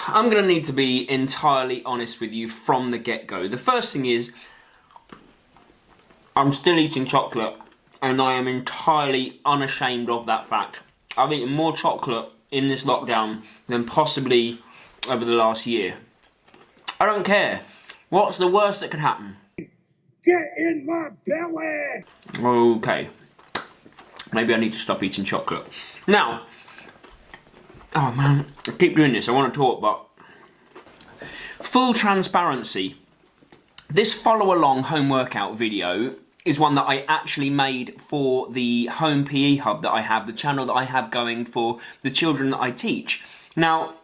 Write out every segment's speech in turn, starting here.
I'm going to need to be entirely honest with you from the get-go. The first thing is, I'm still eating chocolate, and I am entirely unashamed of that fact. I've eaten more chocolate in this lockdown than possibly over the last year. I don't care. What's the worst that could happen? Get in my belly! Okay. Maybe I need to stop eating chocolate. Now, oh man, I keep doing this, I want to talk, but full transparency, this follow-along home workout video is one that I actually made for the home PE hub that I have, the channel that I have going for the children that I teach. Now,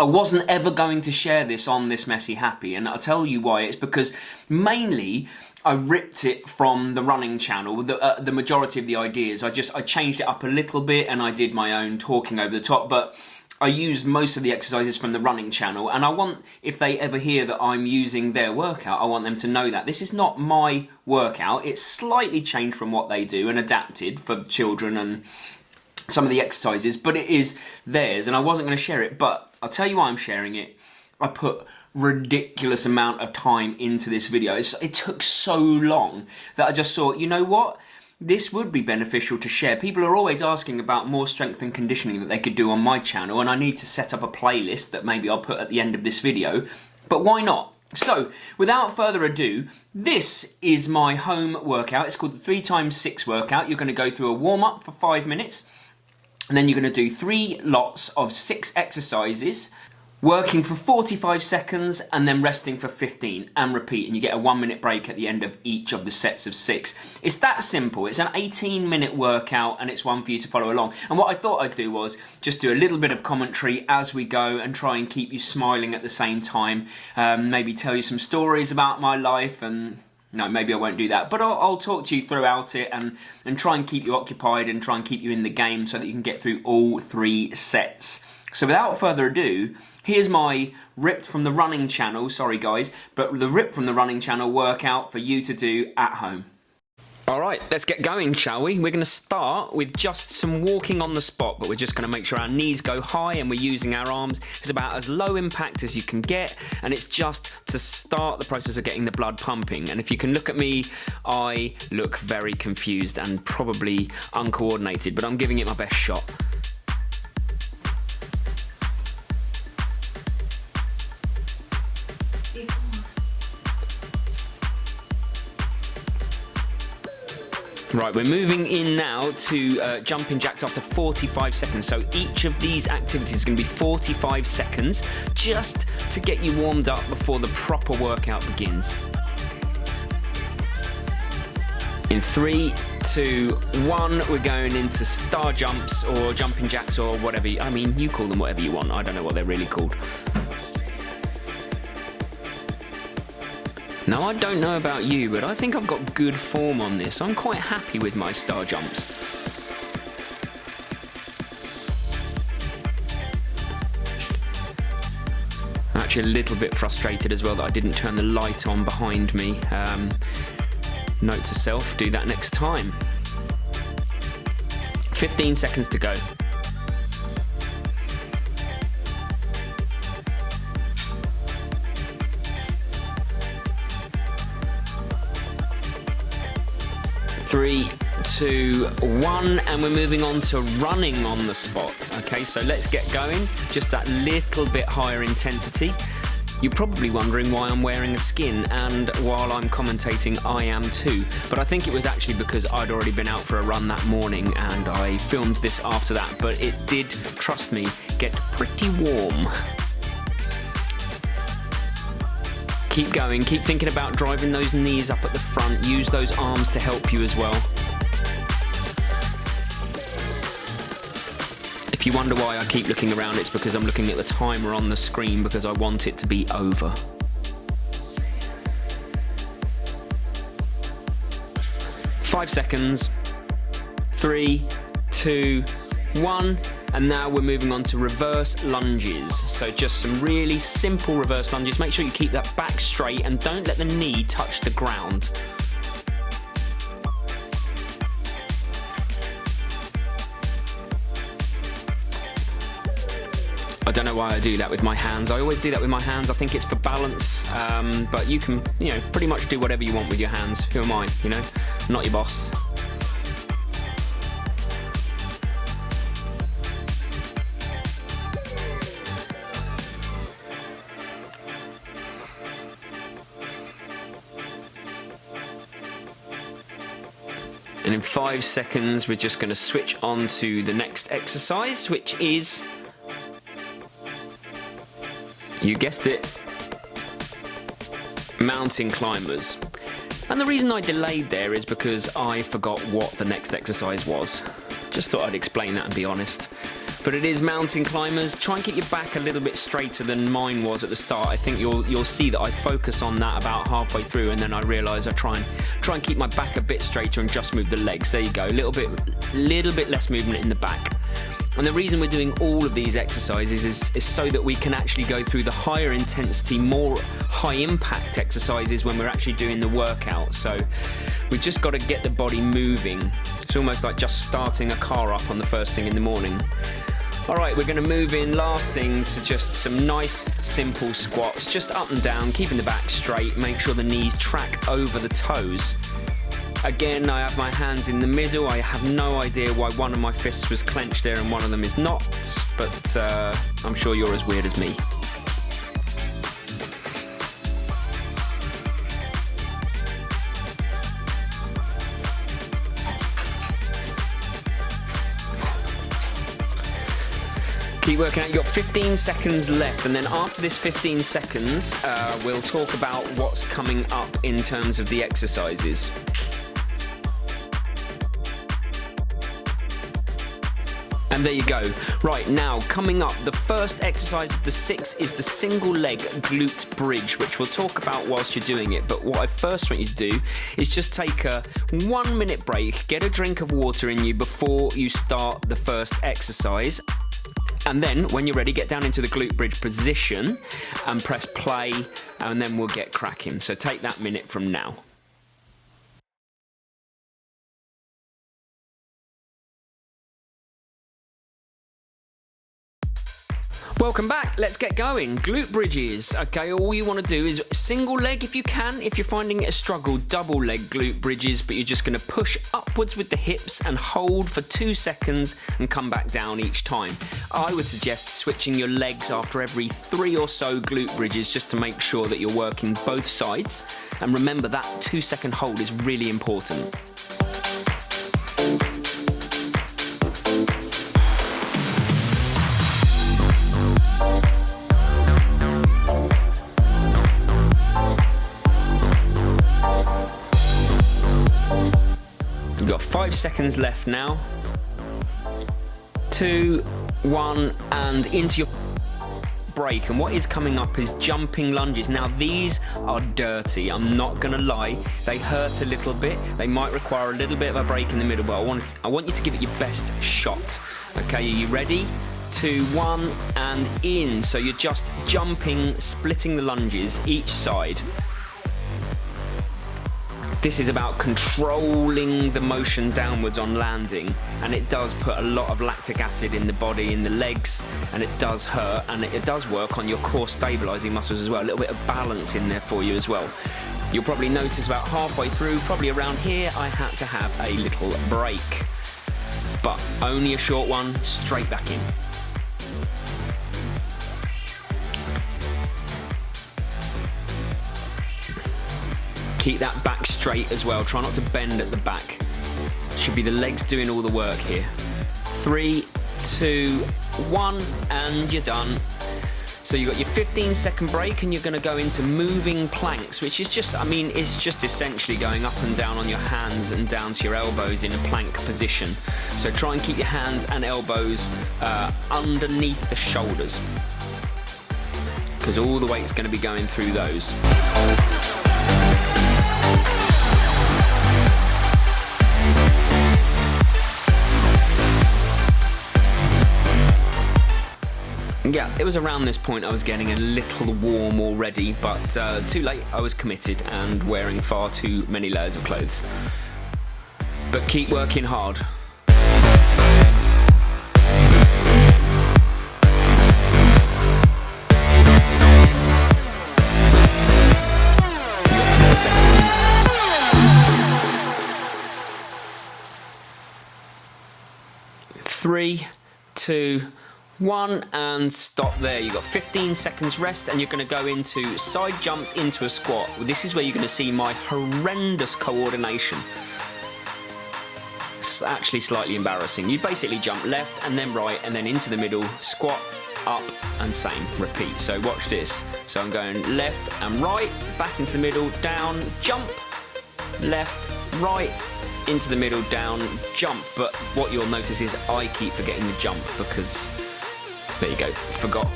I wasn't ever going to share this on This Messy Happy, and I'll tell you why. It's because mainly I ripped it from the running channel, the majority of the ideas. I changed it up a little bit and I did my own talking over the top, but I used most of the exercises from the running channel, and I want, if they ever hear that I'm using their workout, I want them to know that this is not my workout. It's slightly changed from what they do and adapted for children and some of the exercises, but it is theirs, and I wasn't going to share it, but I'll tell you why I'm sharing it. I put ridiculous amount of time into this video. It took so long that I just thought, you know what? This would be beneficial to share. People are always asking about more strength and conditioning that they could do on my channel, and I need to set up a playlist that maybe I'll put at the end of this video, but why not? So, without further ado, this is my home workout. It's called the 3x6 workout. You're going to go through a warm-up for 5 minutes, and then you're going to do 3 lots of 6 exercises, working for 45 seconds and then resting for 15 and repeat, and you get a 1-minute break at the end of each of the sets of 6. It's that simple. It's an 18-minute workout and it's one for you to follow along. And what I thought I'd do was just do a little bit of commentary as we go and try and keep you smiling at the same time. Maybe tell you some stories about my life, and no, maybe I won't do that, but I'll talk to you throughout it and try and keep you occupied and try and keep you in the game so that you can get through all 3 sets. So without further ado, here's my ripped from the running channel, sorry guys, but the ripped from the running channel workout for you to do at home. Alright, let's get going, shall we? We're going to start with just some walking on the spot, but we're just going to make sure our knees go high and we're using our arms. It's about as low impact as you can get, and it's just to start the process of getting the blood pumping. And if you can look at me, I look very confused and probably uncoordinated, but I'm giving it my best shot. Right, we're moving in now to jumping jacks after 45 seconds. So each of these activities is going to be 45 seconds just to get you warmed up before the proper workout begins. In 3, 2, 1, we're going into star jumps or jumping jacks or whatever. I mean, you call them whatever you want. I don't know what they're really called. Now, I don't know about you, but I think I've got good form on this. I'm quite happy with my star jumps. I'm actually a little bit frustrated as well that I didn't turn the light on behind me. Note to self, do that next time. 15 seconds to go. Three, 2, 1, and we're moving on to running on the spot. Okay, so let's get going. Just that little bit higher intensity. You're probably wondering why I'm wearing a skin, and while I'm commentating, I am too. But I think it was actually because I'd already been out for a run that morning, and I filmed this after that. But it did, trust me, get pretty warm. Keep going, keep thinking about driving those knees up at the front. Use those arms to help you as well. If you wonder why I keep looking around, it's because I'm looking at the timer on the screen because I want it to be over. Five seconds. 3, 2, 1. And now we're moving on to reverse lunges. So just some really simple reverse lunges. Make sure you keep that back straight and don't let the knee touch the ground. don't know why I do that with my hands. I always do that with my hands. I think it's for balance, but you can, you know, pretty much do whatever you want with your hands. Who am I, you know? I'm not your boss. And in 5 seconds, we're just going to switch on to the next exercise, which is, you guessed it, mountain climbers. And the reason I delayed there is because I forgot what the next exercise was. Just thought I'd explain that and be honest. But it is mountain climbers. Try and get your back a little bit straighter than mine was at the start. I think you'll see that I focus on that about halfway through, and then I realise I try and keep my back a bit straighter and just move the legs. There you go, a little bit less movement in the back. And the reason we're doing all of these exercises is so that we can actually go through the higher intensity, more high impact exercises when we're actually doing the workout. So we just got to get the body moving. It's almost like just starting a car up on the first thing in the morning. All right, we're going to move in last thing to just some nice simple squats, just up and down, keeping the back straight, make sure the knees track over the toes. Again, I have my hands in the middle. I have no idea why one of my fists was clenched there and one of them is not, but I'm sure you're as weird as me. Keep working out. You've got 15 seconds left, and then after this 15 seconds, we'll talk about what's coming up in terms of the exercises. And there you go. Right, now coming up, the first exercise of the 6 is the single leg glute bridge, which we'll talk about whilst you're doing it. But what I first want you to do is just take a 1 minute break, get a drink of water in you before you start the first exercise. And then, when you're ready, get down into the glute bridge position and press play, and then we'll get cracking. So take that minute from now. Welcome back, let's get going. Glute bridges. Okay, all you want to do is single leg if you can. If you're finding it a struggle, double leg glute bridges, but you're just going to push upwards with the hips and hold for 2 seconds and come back down each time. I would suggest switching your legs after every 3 or so glute bridges just to make sure that you're working both sides. And remember, that 2-second hold is really important. You've got 5 seconds left now. 2, 1, and into your break. And what is coming up is jumping lunges. Now these are dirty, I'm not gonna lie. They hurt a little bit. They might require a little bit of a break in the middle, but I want you to give it your best shot. Okay, are you ready? 2, 1, and in. So you're just jumping, splitting the lunges each side. This is about controlling the motion downwards on landing, and it does put a lot of lactic acid in the body, in the legs, and it does hurt, and it does work on your core stabilizing muscles as well. A little bit of balance in there for you as well. You'll probably notice about halfway through, probably around here, I had to have a little break, but only a short one, straight back in. Keep that back straight as well. Try not to bend at the back. Should be the legs doing all the work here. 3, 2, 1, and you're done. So you've got your 15-second break, and you're going to go into moving planks, which is just, I mean, it's just essentially going up and down on your hands and down to your elbows in a plank position. So try and keep your hands and elbows underneath the shoulders, because all the weight's going to be going through those. Yeah, it was around this point I was getting a little warm already, but too late, I was committed and wearing far too many layers of clothes. But keep working hard. 3, 2, 1, and stop there. You've got 15 seconds rest, and you're going to go into side jumps into a squat. Well, this is where you're going to see my horrendous coordination. It's actually slightly embarrassing. You basically jump left and then right and then into the middle, squat, up, and same, repeat. So watch this. So I'm going left and right, back into the middle, down, jump, left, right, into the middle, down, jump. But what you'll notice is I keep forgetting the jump because, there you go, forgot.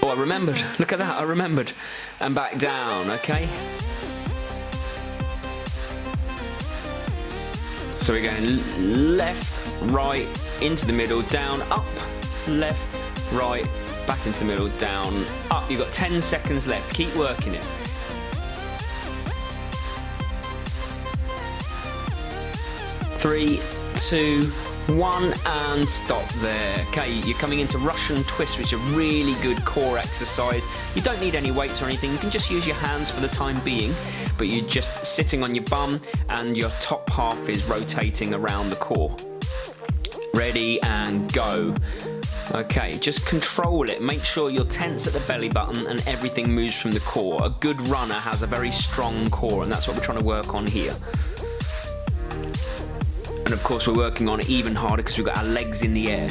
Oh, I remembered. Look at that, I remembered. And back down, okay? So we're going left, right, into the middle, down, up, left, right, back into the middle, down, up. You've got 10 seconds left. Keep working it. 3, 2, 1, and stop there. Okay, you're coming into Russian twist, which is a really good core exercise. You don't need any weights or anything. You can just use your hands for the time being, but you're just sitting on your bum and your top half is rotating around the core. Ready and go. Okay, just control it. Make sure you're tense at the belly button and everything moves from the core. A good runner has a very strong core, and that's what we're trying to work on here. And of course we're working on it even harder because we've got our legs in the air.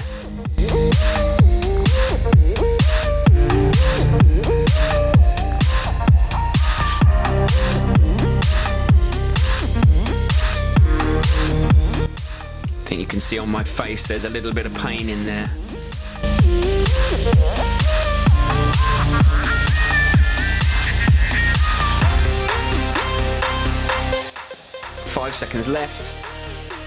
I think you can see on my face there's a little bit of pain in there. Five seconds left.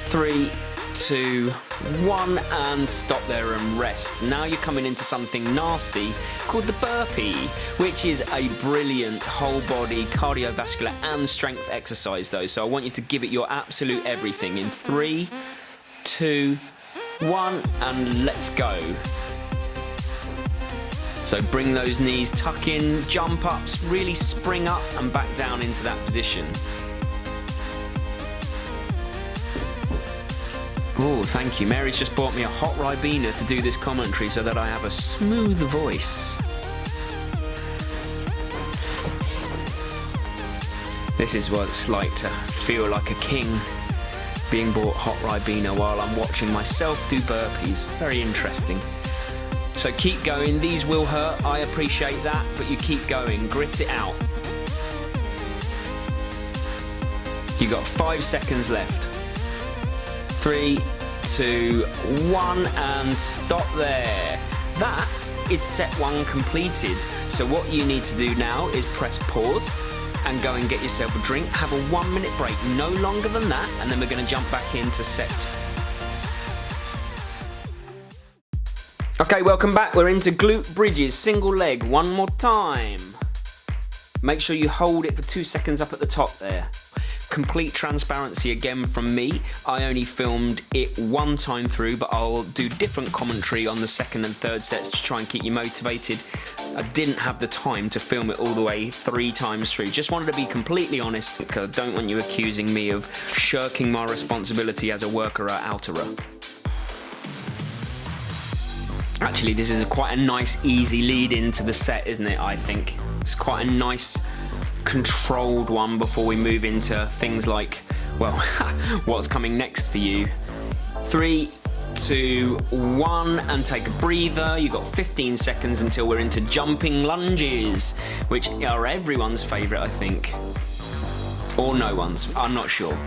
3, 2, 1, and stop there and rest. Now you're coming into something nasty called the burpee, which is a brilliant whole body cardiovascular and strength exercise though. So I want you to give it your absolute everything in 3, 2, 1, and let's go. So bring those knees, tuck in, jump ups, really spring up and back down into that position. Oh, thank you. Mary's just bought me a hot Ribena to do this commentary so that I have a smooth voice. This is what it's like to feel like a king, being bought hot Ribena while I'm watching myself do burpees. Very interesting. So keep going. These will hurt. I appreciate that, but you keep going. Grit it out. You got 5 seconds left. 3, 2, 1, and stop there. That is set 1 completed. So what you need to do now is press pause and go and get yourself a drink. Have a 1-minute break, no longer than that, and then we're going to jump back into set 2. Okay, welcome back. We're into glute bridges, single leg, one more time. Make sure you hold it for 2 seconds up at the top there. Complete transparency again from me. I only filmed it 1 time through, but I'll do different commentary on the 2nd and 3rd sets to try and keep you motivated. I didn't have the time to film it all the way 3 times through. Just wanted to be completely honest because I don't want you accusing me of shirking my responsibility as a worker or outerer. Actually, this is quite a nice, easy lead into the set, isn't it, I think? It's quite a nice, controlled one before we move into things like, well, what's coming next for you. 3, 2, 1, and take a breather. You've got 15 seconds until we're into jumping lunges, which are everyone's favourite, I think. Or no one's, I'm not sure.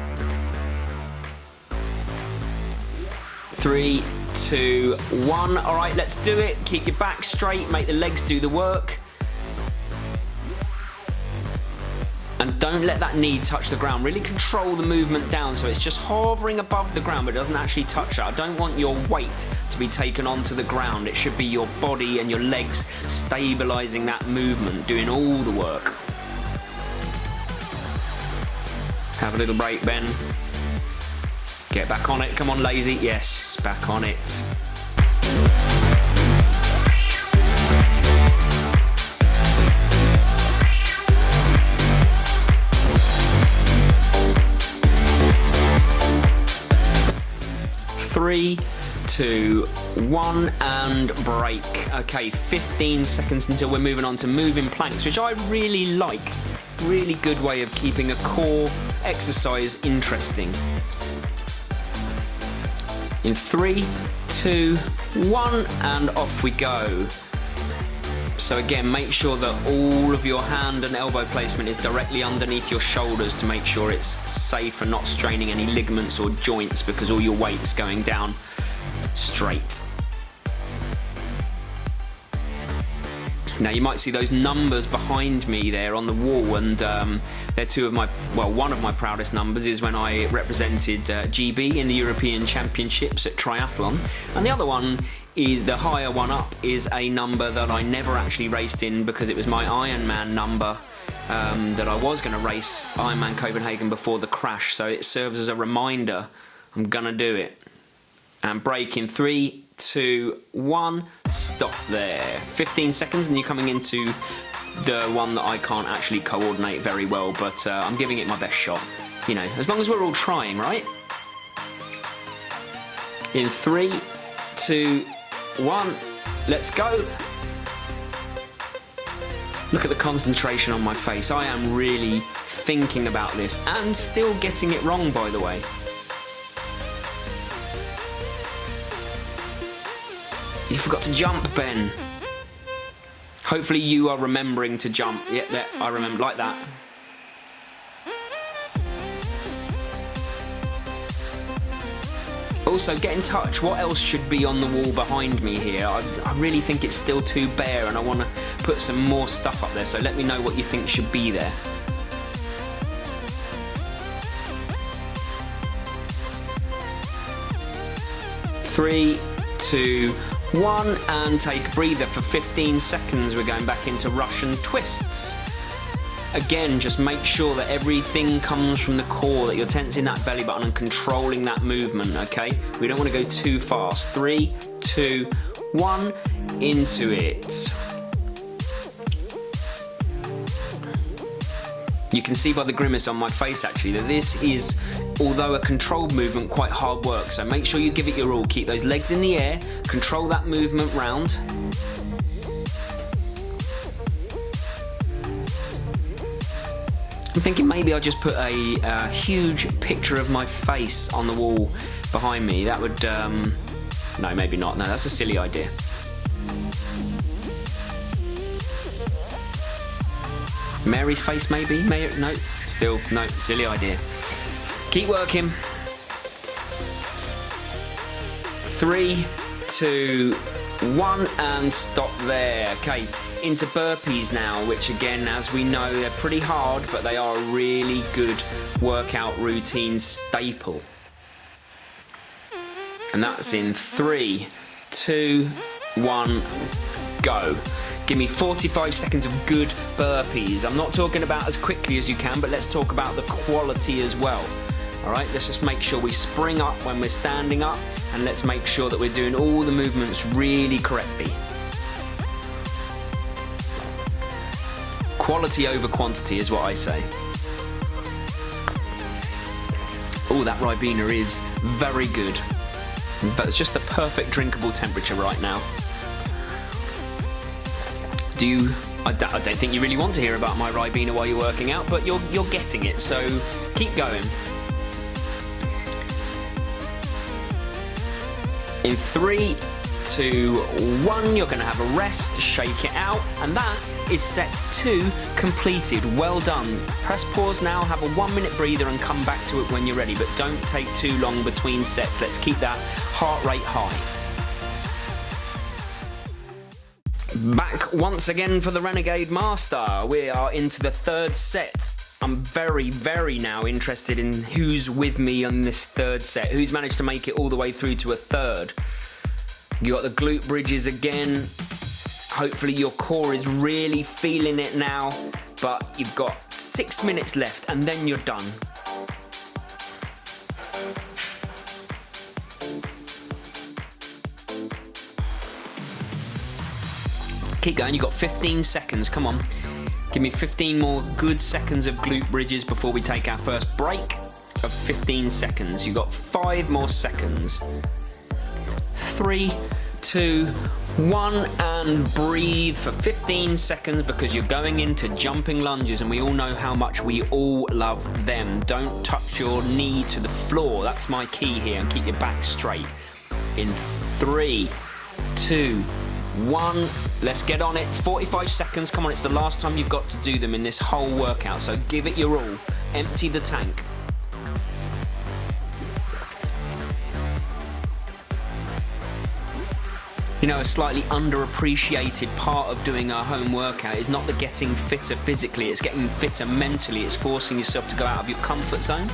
3, 2, 1. All right, let's do it. Keep your back straight, make the legs do the work. And don't let that knee touch the ground. Really control the movement down so it's just hovering above the ground but it doesn't actually touch that. I don't want your weight to be taken onto the ground. It should be your body and your legs stabilising that movement, doing all the work. Have a little break, Ben. Get back on it. Come on, lazy. Yes, back on it. 3, 2, 1, and break. Okay, 15 seconds until we're moving on to moving planks, which I really like. Really good way of keeping a core exercise interesting. In 3, 2, 1, and off we go. So again, make sure that all of your hand and elbow placement is directly underneath your shoulders to make sure it's safe and not straining any ligaments or joints, because all your weight's going down straight. Now you might see those numbers behind me there on the wall, and they're two of my, well, one of my proudest numbers is when I represented GB in the European Championships at triathlon, and the other one is, the higher one up, is a number that I never actually raced in because it was my Ironman number that I was going to race Ironman Copenhagen before the crash, so it serves as a reminder I'm gonna do it. And break in 3, 2, 1, stop there. 15 seconds and you're coming into the one that I can't actually coordinate very well, but I'm giving it my best shot. You know, as long as we're all trying, right? In 3, 2, 1, let's go. Look at the concentration on my face. I am really thinking about this and still getting it wrong, by the way. You forgot to jump, Ben. Hopefully you are remembering to jump. Yeah, there, I remember, like that. Also, get in touch. What else should be on the wall behind me here? I really think it's still too bare and I want to put some more stuff up there, so let me know what you think should be there. Three, 2, 1, and take a breather for 15 seconds. We're going back into Russian twists. Again, just make sure that everything comes from the core, that you're tensing that belly button and controlling that movement, okay? We don't want to go too fast. 3, 2, 1, into it. You can see by the grimace on my face actually that this is, although a controlled movement, quite hard work, so make sure you give it your all. Keep those legs in the air, control that movement round. I'm thinking maybe I'll just put a huge picture of my face on the wall behind me. That would, no, maybe not. No, that's a silly idea. Mary's face maybe? No, still, no, silly idea. Keep working. 3, 2, 1, and stop there. Okay, into burpees now, which again, as we know, they're pretty hard, but they are a really good workout routine staple. And that's in 3, 2, 1, go. Give me 45 seconds of good burpees. I'm not talking about as quickly as you can, but let's talk about the quality as well. All right, let's just make sure we spring up when we're standing up, and let's make sure that we're doing all the movements really correctly. Quality over quantity is what I say. Oh, that Ribena is very good, but it's just the perfect drinkable temperature right now. I don't think you really want to hear about my Ribena while you're working out, but you're getting it, so keep going. In 3, 2, 1, you're going to have a rest, shake it out, and that is set 2 completed. Well done. Press pause now, have a 1-minute breather and come back to it when you're ready, but don't take too long between sets. Let's keep that heart rate high. Back once again for the Renegade Master. We are into the 3rd set. I'm very, very now interested in who's with me on this 3rd set, who's managed to make it all the way through to a 3rd. You got the glute bridges again. Hopefully your core is really feeling it now, but you've got 6 minutes left and then you're done. Keep going, you've got 15 seconds, come on. Give me 15 more good seconds of glute bridges before we take our first break of 15 seconds. You've got 5 more seconds. 3, 2, 1, and breathe for 15 seconds because you're going into jumping lunges, and we all know how much we all love them. Don't touch your knee to the floor. That's my key here, and keep your back straight. In 3, 2, 1, let's get on it. 45 seconds, come on, it's the last time you've got to do them in this whole workout, so give it your all. Empty the tank. You know, a slightly underappreciated part of doing our home workout is not the getting fitter physically, it's getting fitter mentally. It's forcing yourself to go out of your comfort zone.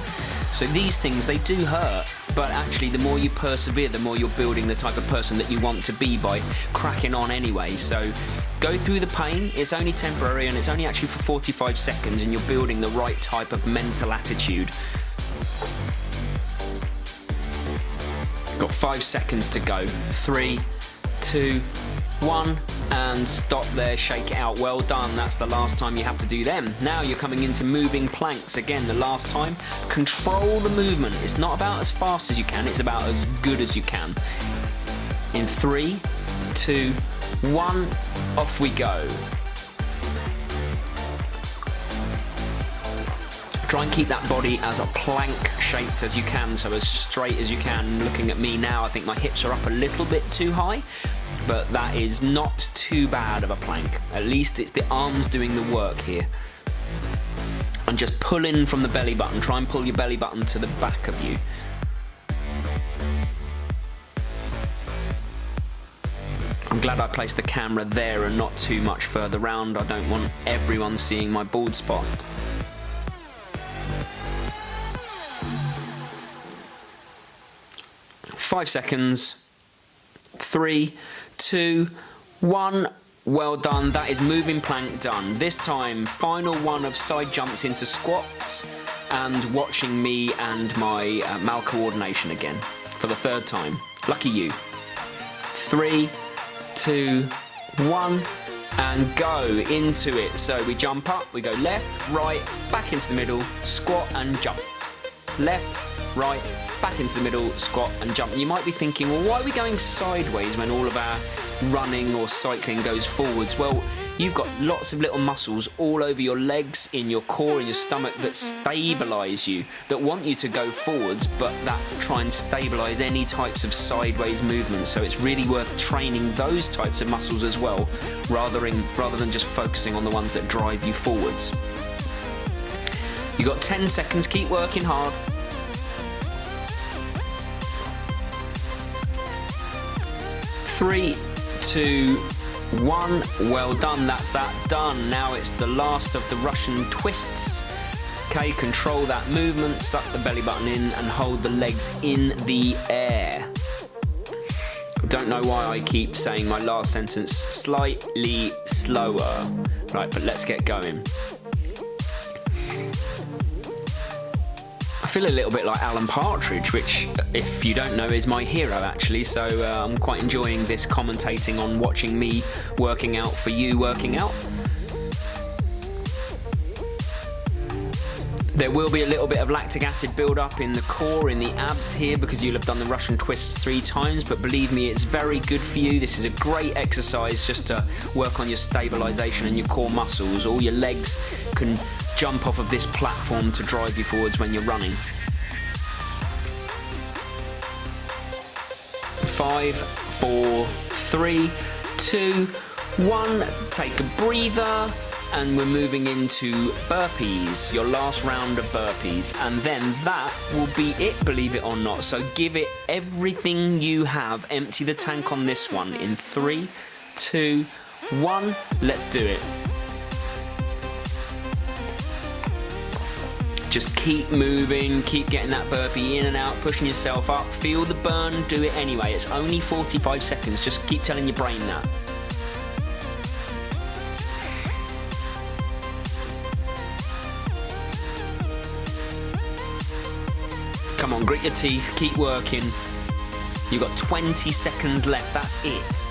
So these things, they do hurt, but actually the more you persevere, the more you're building the type of person that you want to be by cracking on anyway. So go through the pain, it's only temporary, and it's only actually for 45 seconds, and you're building the right type of mental attitude. Got 5 seconds to go. 3, 2, 1, and stop there, shake it out. Well done, that's the last time you have to do them. Now you're coming into moving planks again, the last time. Control the movement. It's not about as fast as you can, it's about as good as you can. In 3, 2, 1, off we go. Try and keep that body as a plank shaped as you can, so as straight as you can. Looking at me now, I think my hips are up a little bit too high, but that is not too bad of a plank. At least it's the arms doing the work here. And just pull in from the belly button. Try and pull your belly button to the back of you. I'm glad I placed the camera there and not too much further round. I don't want everyone seeing my bald spot. Five seconds. 3, 2, 1. Well done. That is moving plank done. This time, final one of side jumps into squats and watching me and my malcoordination again for the 3rd time. Lucky you. 3, 2, 1, and go into it. So we jump up, we go left, right, back into the middle, squat and jump. Left, right, back into the middle, squat and jump. You might be thinking, well, why are we going sideways when all of our running or cycling goes forwards? Well, you've got lots of little muscles all over your legs, in your core, in your stomach that stabilise you, that want you to go forwards, but that try and stabilise any types of sideways movements. So it's really worth training those types of muscles as well, rather than just focusing on the ones that drive you forwards. You've got 10 seconds, keep working hard. 3, 2, 1. Well done, that's that done. Now it's the last of the Russian twists. Okay, control that movement, suck the belly button in and hold the legs in the air. Don't know why I keep saying my last sentence slightly slower. Right, but let's get going. I feel a little bit like Alan Partridge, which, if you don't know, is my hero actually, so I'm quite enjoying this commentating on watching me working out for you working out. There will be a little bit of lactic acid build-up in the core, in the abs here, because you'll have done the Russian twists 3 times, but believe me, it's very good for you. This is a great exercise just to work on your stabilisation and your core muscles. All your legs can jump off of this platform to drive you forwards when you're running. 5, 4, 3, 2, 1. Take a breather. And we're moving into burpees, your last round of burpees, and then that will be it, believe it or not. So give it everything you have. Empty the tank on this one in 3, 2, 1. Let's do it. Just keep moving, keep getting that burpee in and out, pushing yourself up. Feel the burn, do it anyway. It's only 45 seconds. Just keep telling your brain that. Come on, grit your teeth, keep working. You've got 20 seconds left, that's it.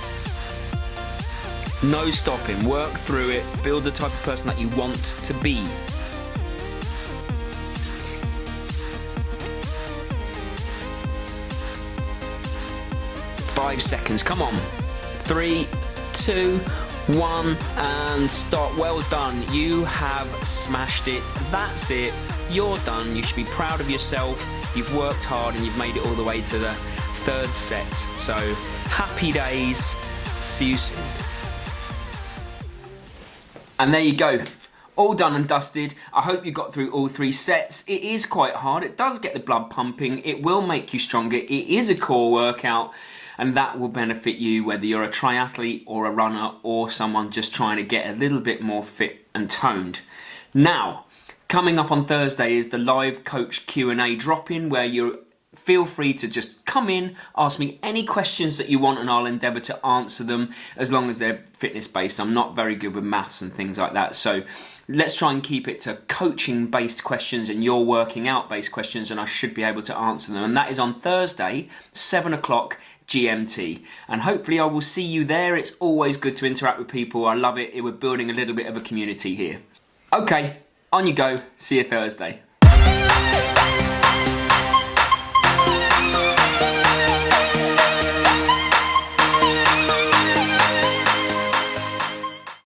No stopping, work through it, build the type of person that you want to be. 5 seconds. Come on. 3, 2, 1, and stop. Well done. You have smashed it. That's it. You're done. You should be proud of yourself. You've worked hard and you've made it all the way to the 3rd set. So, happy days. See you soon. And there you go. All done and dusted. I hope you got through all 3 sets. It is quite hard. It does get the blood pumping. It will make you stronger. It is a core workout, and that will benefit you whether you're a triathlete or a runner or someone just trying to get a little bit more fit and toned. Now, coming up on Thursday is the live coach Q&A drop-in, where you feel free to just come in, ask me any questions that you want, and I'll endeavour to answer them as long as they're fitness-based. I'm not very good with maths and things like that, so let's try and keep it to coaching-based questions and your working out-based questions, and I should be able to answer them. And that is on Thursday, 7 o'clock GMT. And hopefully I will see you there. It's always good to interact with people. I love it. We're building a little bit of a community here. Okay, on you go. See you Thursday.